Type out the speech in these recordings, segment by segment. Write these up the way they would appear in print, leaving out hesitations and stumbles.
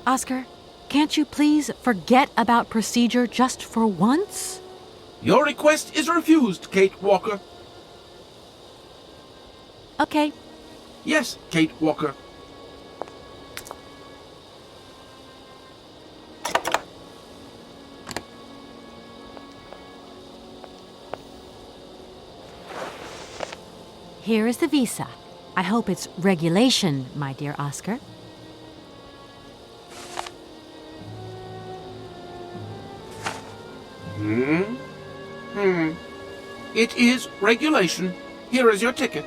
Oscar, can't you please forget about procedure just for once? Your request is refused, Kate Walker. Okay. Yes, Kate Walker. Here is the visa. I hope it's regulation, my dear Oscar. It is regulation. Here is your ticket.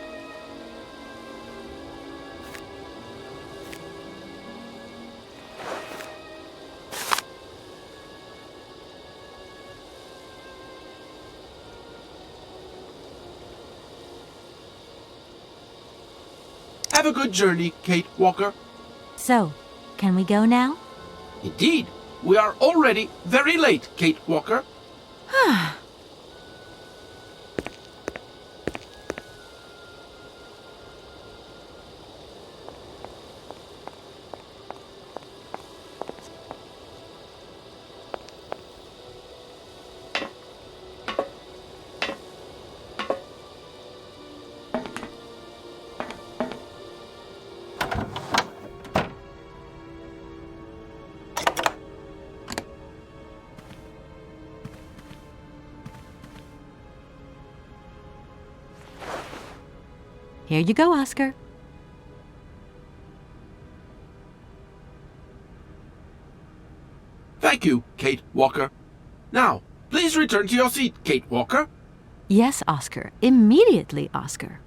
Have a good journey, Kate Walker. So, can we go now? Indeed, we are already very late, Kate Walker. Here you go, Oscar. Thank you, Kate Walker. Now, please return to your seat, Kate Walker. Yes, Oscar. Immediately, Oscar.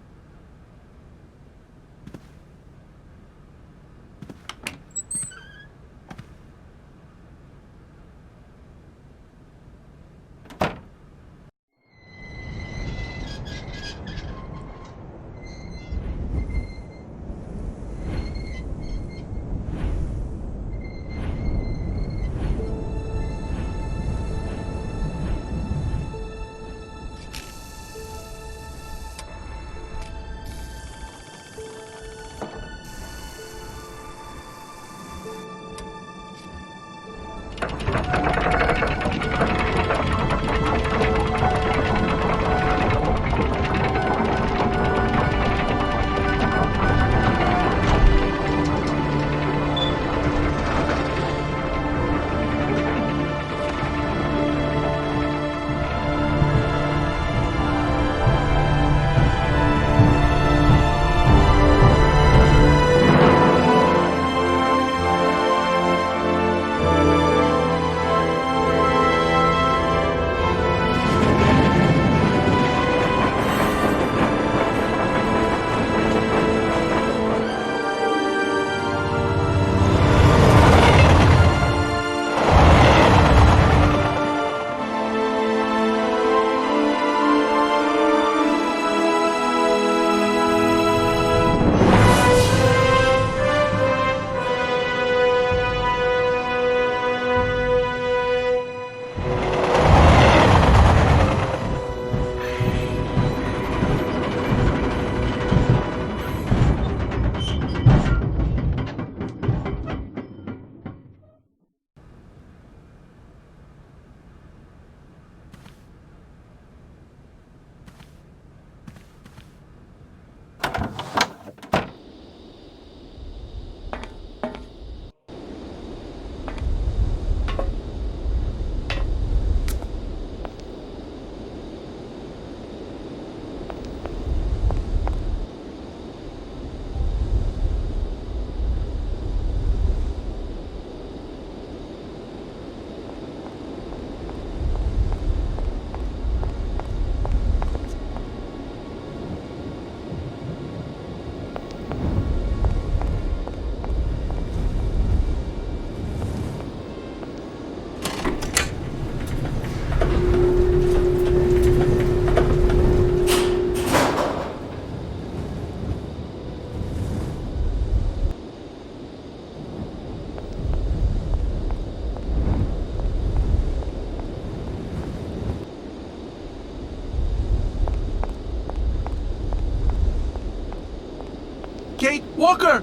Kate Walker!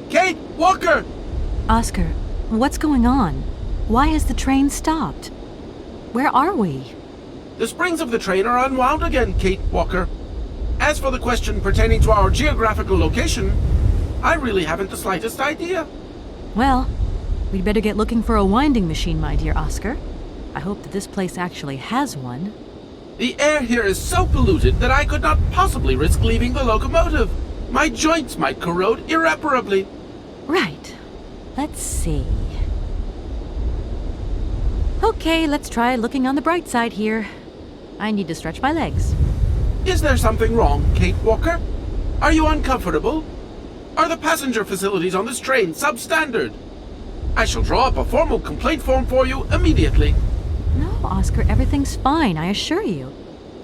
Kate Walker! Oscar, What's going on? Why has the train stopped? Where are we? The springs of the train are unwound again, Kate Walker. As for the question pertaining to our geographical location, I really haven't the slightest idea. Well, we'd better get looking for a winding machine, my dear Oscar. I hope that this place actually has one. The air here is so polluted that I could not possibly risk leaving the locomotive. My joints might corrode irreparably. Right. Let's see. Okay, let's try looking on the bright side here. I need to stretch my legs. Is there something wrong, Kate Walker? Are you uncomfortable? Are the passenger facilities on this train substandard? I shall draw up a formal complaint form for you immediately. No, Oscar, everything's fine, I assure you.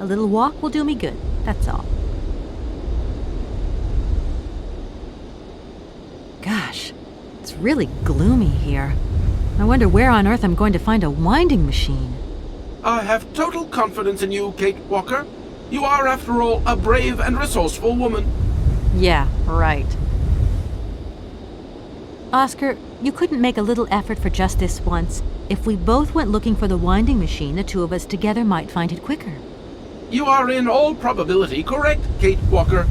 A little walk will do me good, that's all. Gosh, it's really gloomy here. I wonder where on earth I'm going to find a winding machine. I have total confidence in you, Kate Walker. You are, after all, a brave and resourceful woman. Yeah, right. Oscar, you couldn't make a little effort for just this once. If we both went looking for the winding machine, the two of us together might find it quicker. You are in all probability correct, Kate Walker.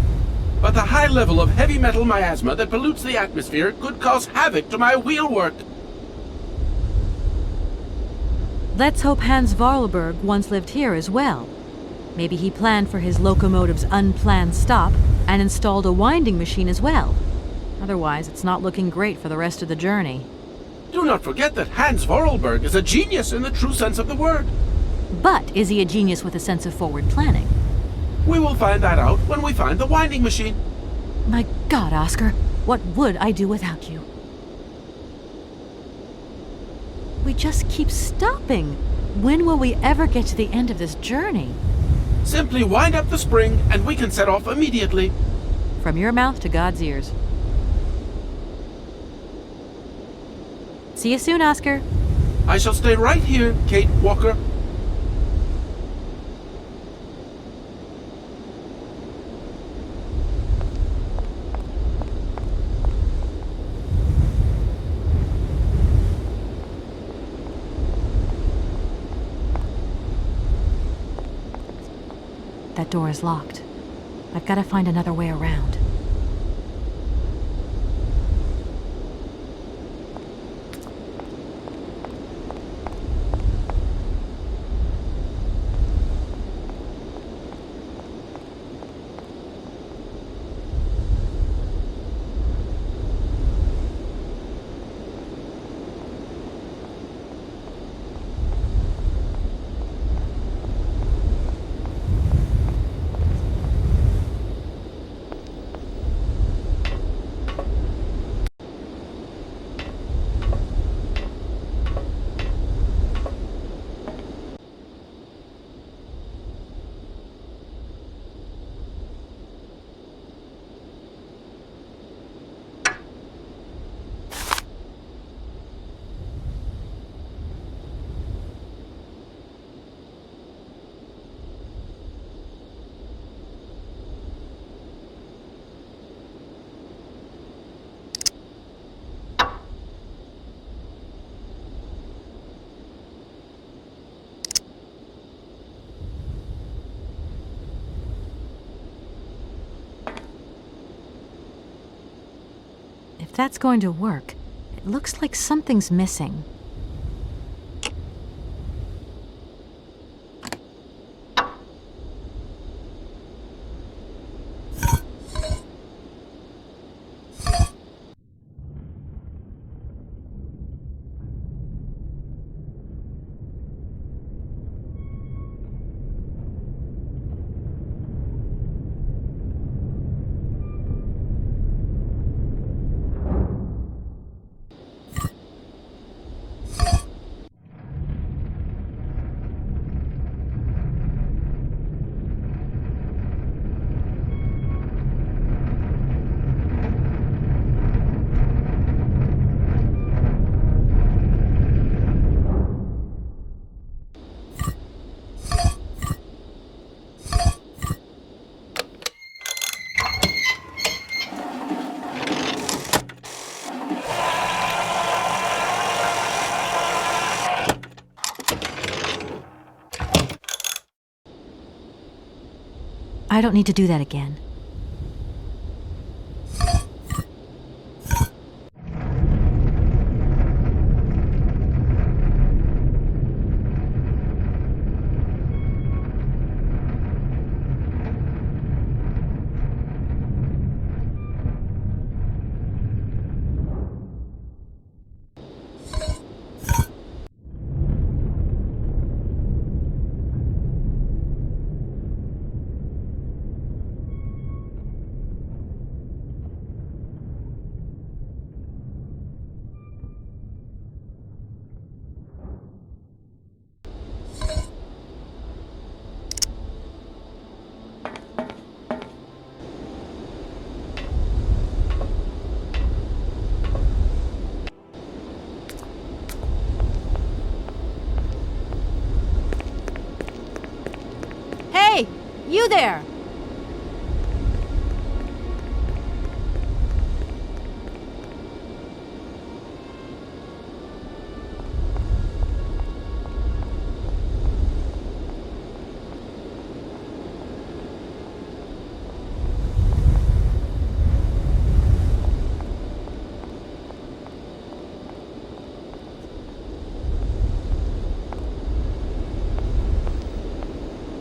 But the high level of heavy metal miasma that pollutes the atmosphere could cause havoc to my wheelwork. Let's hope Hans Vorarlberg once lived here as well. Maybe he planned for his locomotive's unplanned stop and installed a winding machine as well. Otherwise, it's not looking great for the rest of the journey. Do not forget that Hans Vorarlberg is a genius in the true sense of the word. But is he a genius with a sense of forward planning? We will find that out when we find the winding machine. My God, Oscar, what would I do without you? We just keep stopping. When will we ever get to the end of this journey? Simply wind up the spring and we can set off immediately. From your mouth to God's ears. See you soon, Oscar. I shall stay right here, Kate Walker. That door is locked. I've got to find another way around. If that's going to work, it looks like something's missing. I don't need to do that again. Hey, you there!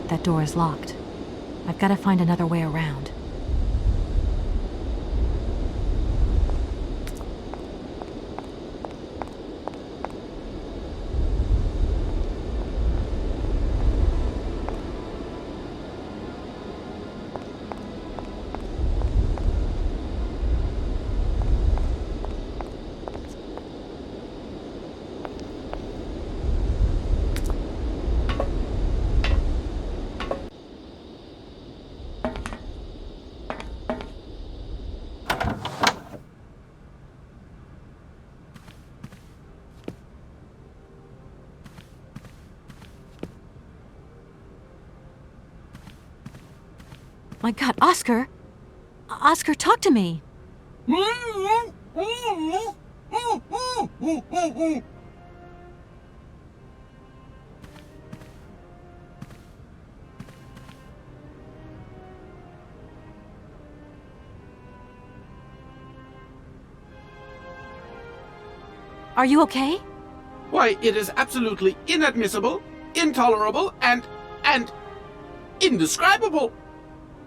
That door is locked. I've got to find another way around. My God, Oscar! Oscar, talk to me! Are you okay? Why, it is absolutely inadmissible, intolerable, and indescribable.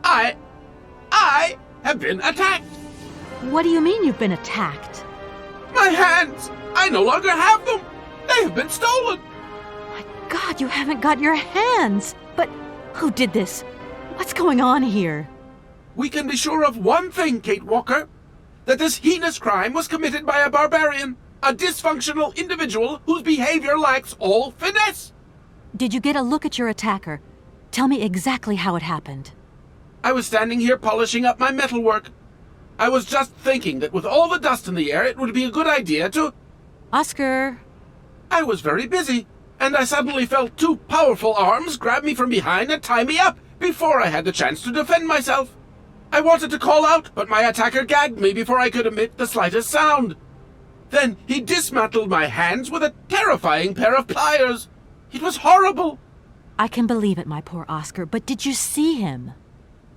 I have been attacked. What do you mean you've been attacked? My hands! I no longer have them! They have been stolen! My God, you haven't got your hands! But who did this? What's going on here? We can be sure of one thing, Kate Walker. That this heinous crime was committed by a barbarian. A dysfunctional individual whose behavior lacks all finesse. Did you get a look at your attacker? Tell me exactly how it happened. I was standing here polishing up my metalwork. I was just thinking that with all the dust in the air, it would be a good idea to... Oscar! I was very busy, and I suddenly felt two powerful arms grab me from behind and tie me up before I had the chance to defend myself. I wanted to call out, but my attacker gagged me before I could emit the slightest sound. Then he dismantled my hands with a terrifying pair of pliers. It was horrible. I can believe it, my poor Oscar, but did you see him?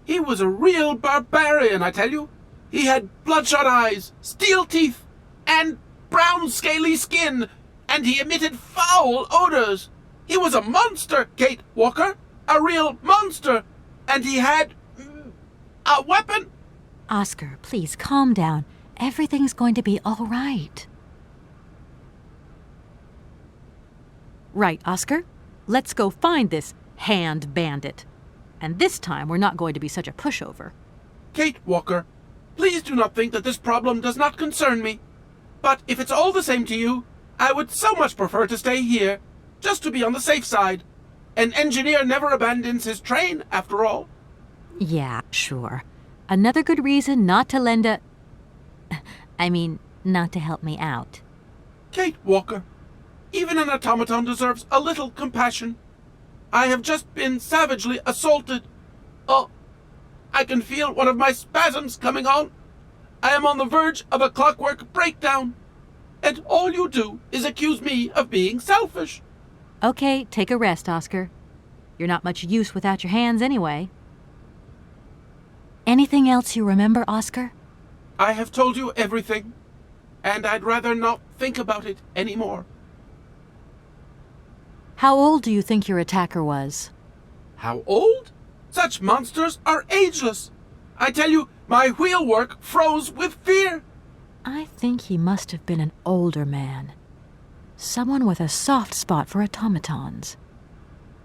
He was a real barbarian, I tell you. He had bloodshot eyes, steel teeth, and brown scaly skin, and he emitted foul odors. He was a monster, Kate Walker, a real monster, and he had a weapon. Oscar, please calm down. Everything's going to be all right. Right, Oscar. Let's go find this hand bandit. And this time, we're not going to be such a pushover. Kate Walker, please do not think that this problem does not concern me. But if it's all the same to you, I would so much prefer to stay here, just to be on the safe side. An engineer never abandons his train, after all. Yeah, sure. Another good reason not to lend a... not to help me out. Kate Walker, even an automaton deserves a little compassion. I have just been savagely assaulted. Oh, I can feel one of my spasms coming on. I am on the verge of a clockwork breakdown. And all you do is accuse me of being selfish. Okay, take a rest, Oscar. You're not much use without your hands anyway. Anything else you remember, Oscar? I have told you everything, and I'd rather not think about it anymore. How old do you think your attacker was? How old? Such monsters are ageless. I tell you, my wheelwork froze with fear. I think he must have been an older man. Someone with a soft spot for automatons.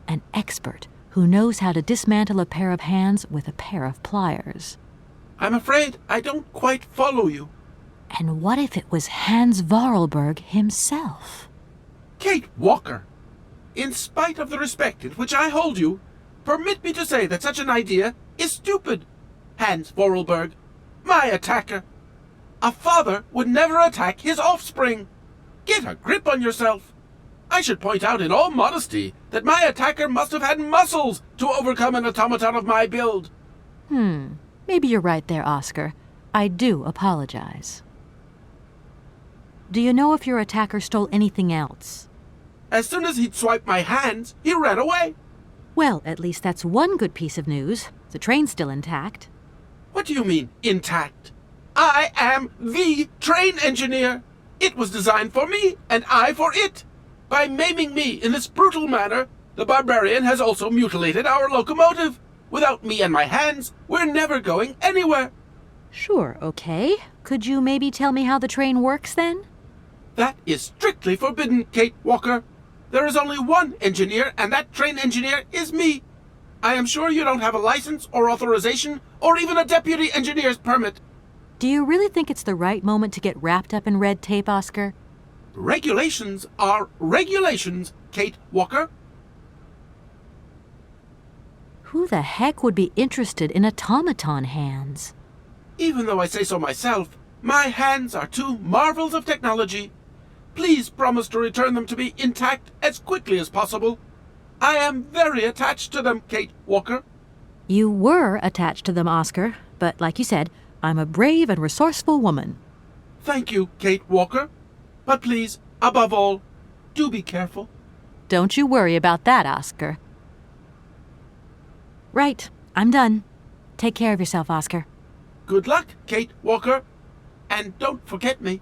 An expert who knows how to dismantle a pair of hands with a pair of pliers. I'm afraid I don't quite follow you. And what if it was Hans Vorarlberg himself? Kate Walker, in spite of the respect in which I hold you, permit me to say that such an idea is stupid. Hans Vorarlberg, my attacker. A father would never attack his offspring. Get a grip on yourself. I should point out in all modesty that my attacker must have had muscles to overcome an automaton of my build. Maybe you're right there, Oscar. I do apologize. Do you know if your attacker stole anything else? As soon as he'd swiped my hands, he ran away. Well, at least that's one good piece of news. The train's still intact. What do you mean, intact? I am the train engineer. It was designed for me, and I for it. By maiming me in this brutal manner, the barbarian has also mutilated our locomotive. Without me and my hands, we're never going anywhere. Sure, okay. Could you maybe tell me how the train works, then? That is strictly forbidden, Kate Walker. There is only one engineer, and that train engineer is me. I am sure you don't have a license or authorization or even a deputy engineer's permit. Do you really think it's the right moment to get wrapped up in red tape, Oscar? Regulations are regulations, Kate Walker. Who the heck would be interested in automaton hands? Even though I say so myself, my hands are two marvels of technology. Please promise to return them to me intact as quickly as possible. I am very attached to them, Kate Walker. You were attached to them, Oscar, but like you said, I'm a brave and resourceful woman. Thank you, Kate Walker. But please, above all, do be careful. Don't you worry about that, Oscar. Right, I'm done. Take care of yourself, Oscar. Good luck, Kate Walker. And don't forget me.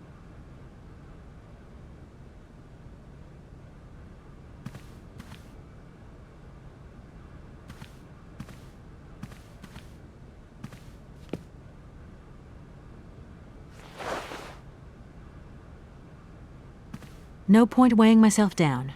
No point weighing myself down.